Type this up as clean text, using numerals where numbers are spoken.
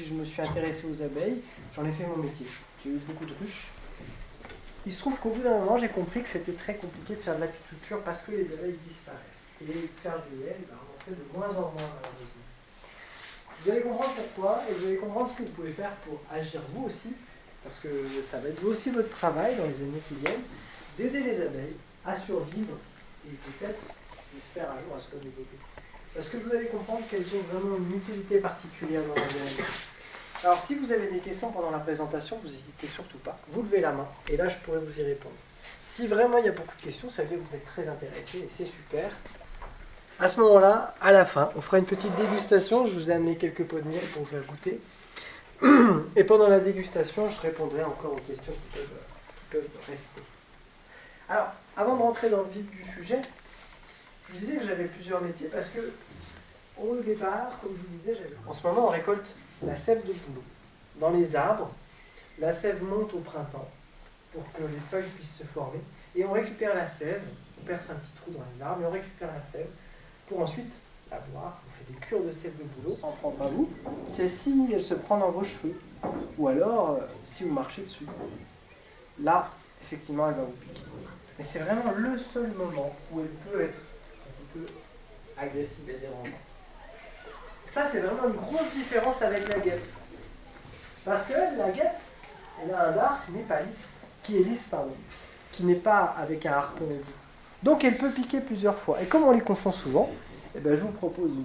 je me suis intéressé aux abeilles, j'en ai fait mon métier. J'ai eu beaucoup de ruches. Il se trouve qu'au bout d'un moment, j'ai compris que c'était très compliqué de faire de l'apiculture parce que les abeilles disparaissent. Et de faire du miel, on en fait de moins en moins, malheureusement. Vous allez comprendre pourquoi et vous allez comprendre ce que vous pouvez faire pour agir vous aussi, parce que ça va être aussi votre travail dans les années qui viennent, d'aider les abeilles à survivre et peut-être, j'espère un jour, à se redévelopper. Parce que vous allez comprendre qu'elles ont vraiment une utilité particulière dans l'environnement. Alors si vous avez des questions pendant la présentation, vous n'hésitez surtout pas, vous levez la main et là je pourrai vous y répondre. Si vraiment il y a beaucoup de questions, ça veut dire que vous êtes très intéressé et c'est super. À ce moment-là, à la fin, on fera une petite dégustation. Je vous ai amené quelques pots de miel pour vous faire goûter. Et pendant la dégustation, je répondrai encore aux questions qui peuvent rester. Alors, avant de rentrer dans le vif du sujet, je vous disais que j'avais plusieurs métiers parce que, au départ, comme je vous disais, en ce moment, on récolte la sève de bouleau. Dans les arbres, la sève monte au printemps pour que les feuilles puissent se former. Et on récupère la sève, on perce un petit trou dans les arbres et on récupère la sève pour ensuite la boire. On fait des cures de sève de bouleau. Sans prendre à vous, c'est si elle se prend dans vos cheveux ou alors si vous marchez dessus. Là, effectivement, elle va vous piquer. Mais c'est vraiment le seul moment où elle peut être un petit peu agressive et dérangeante. Ça, c'est vraiment une grosse différence avec la guêpe. Parce que la guêpe, elle a un dard qui n'est pas lisse, qui est lisse, pardon, qui n'est pas avec un harpon aigu. Donc elle peut piquer plusieurs fois. Et comme on les confond souvent, eh ben, je vous propose une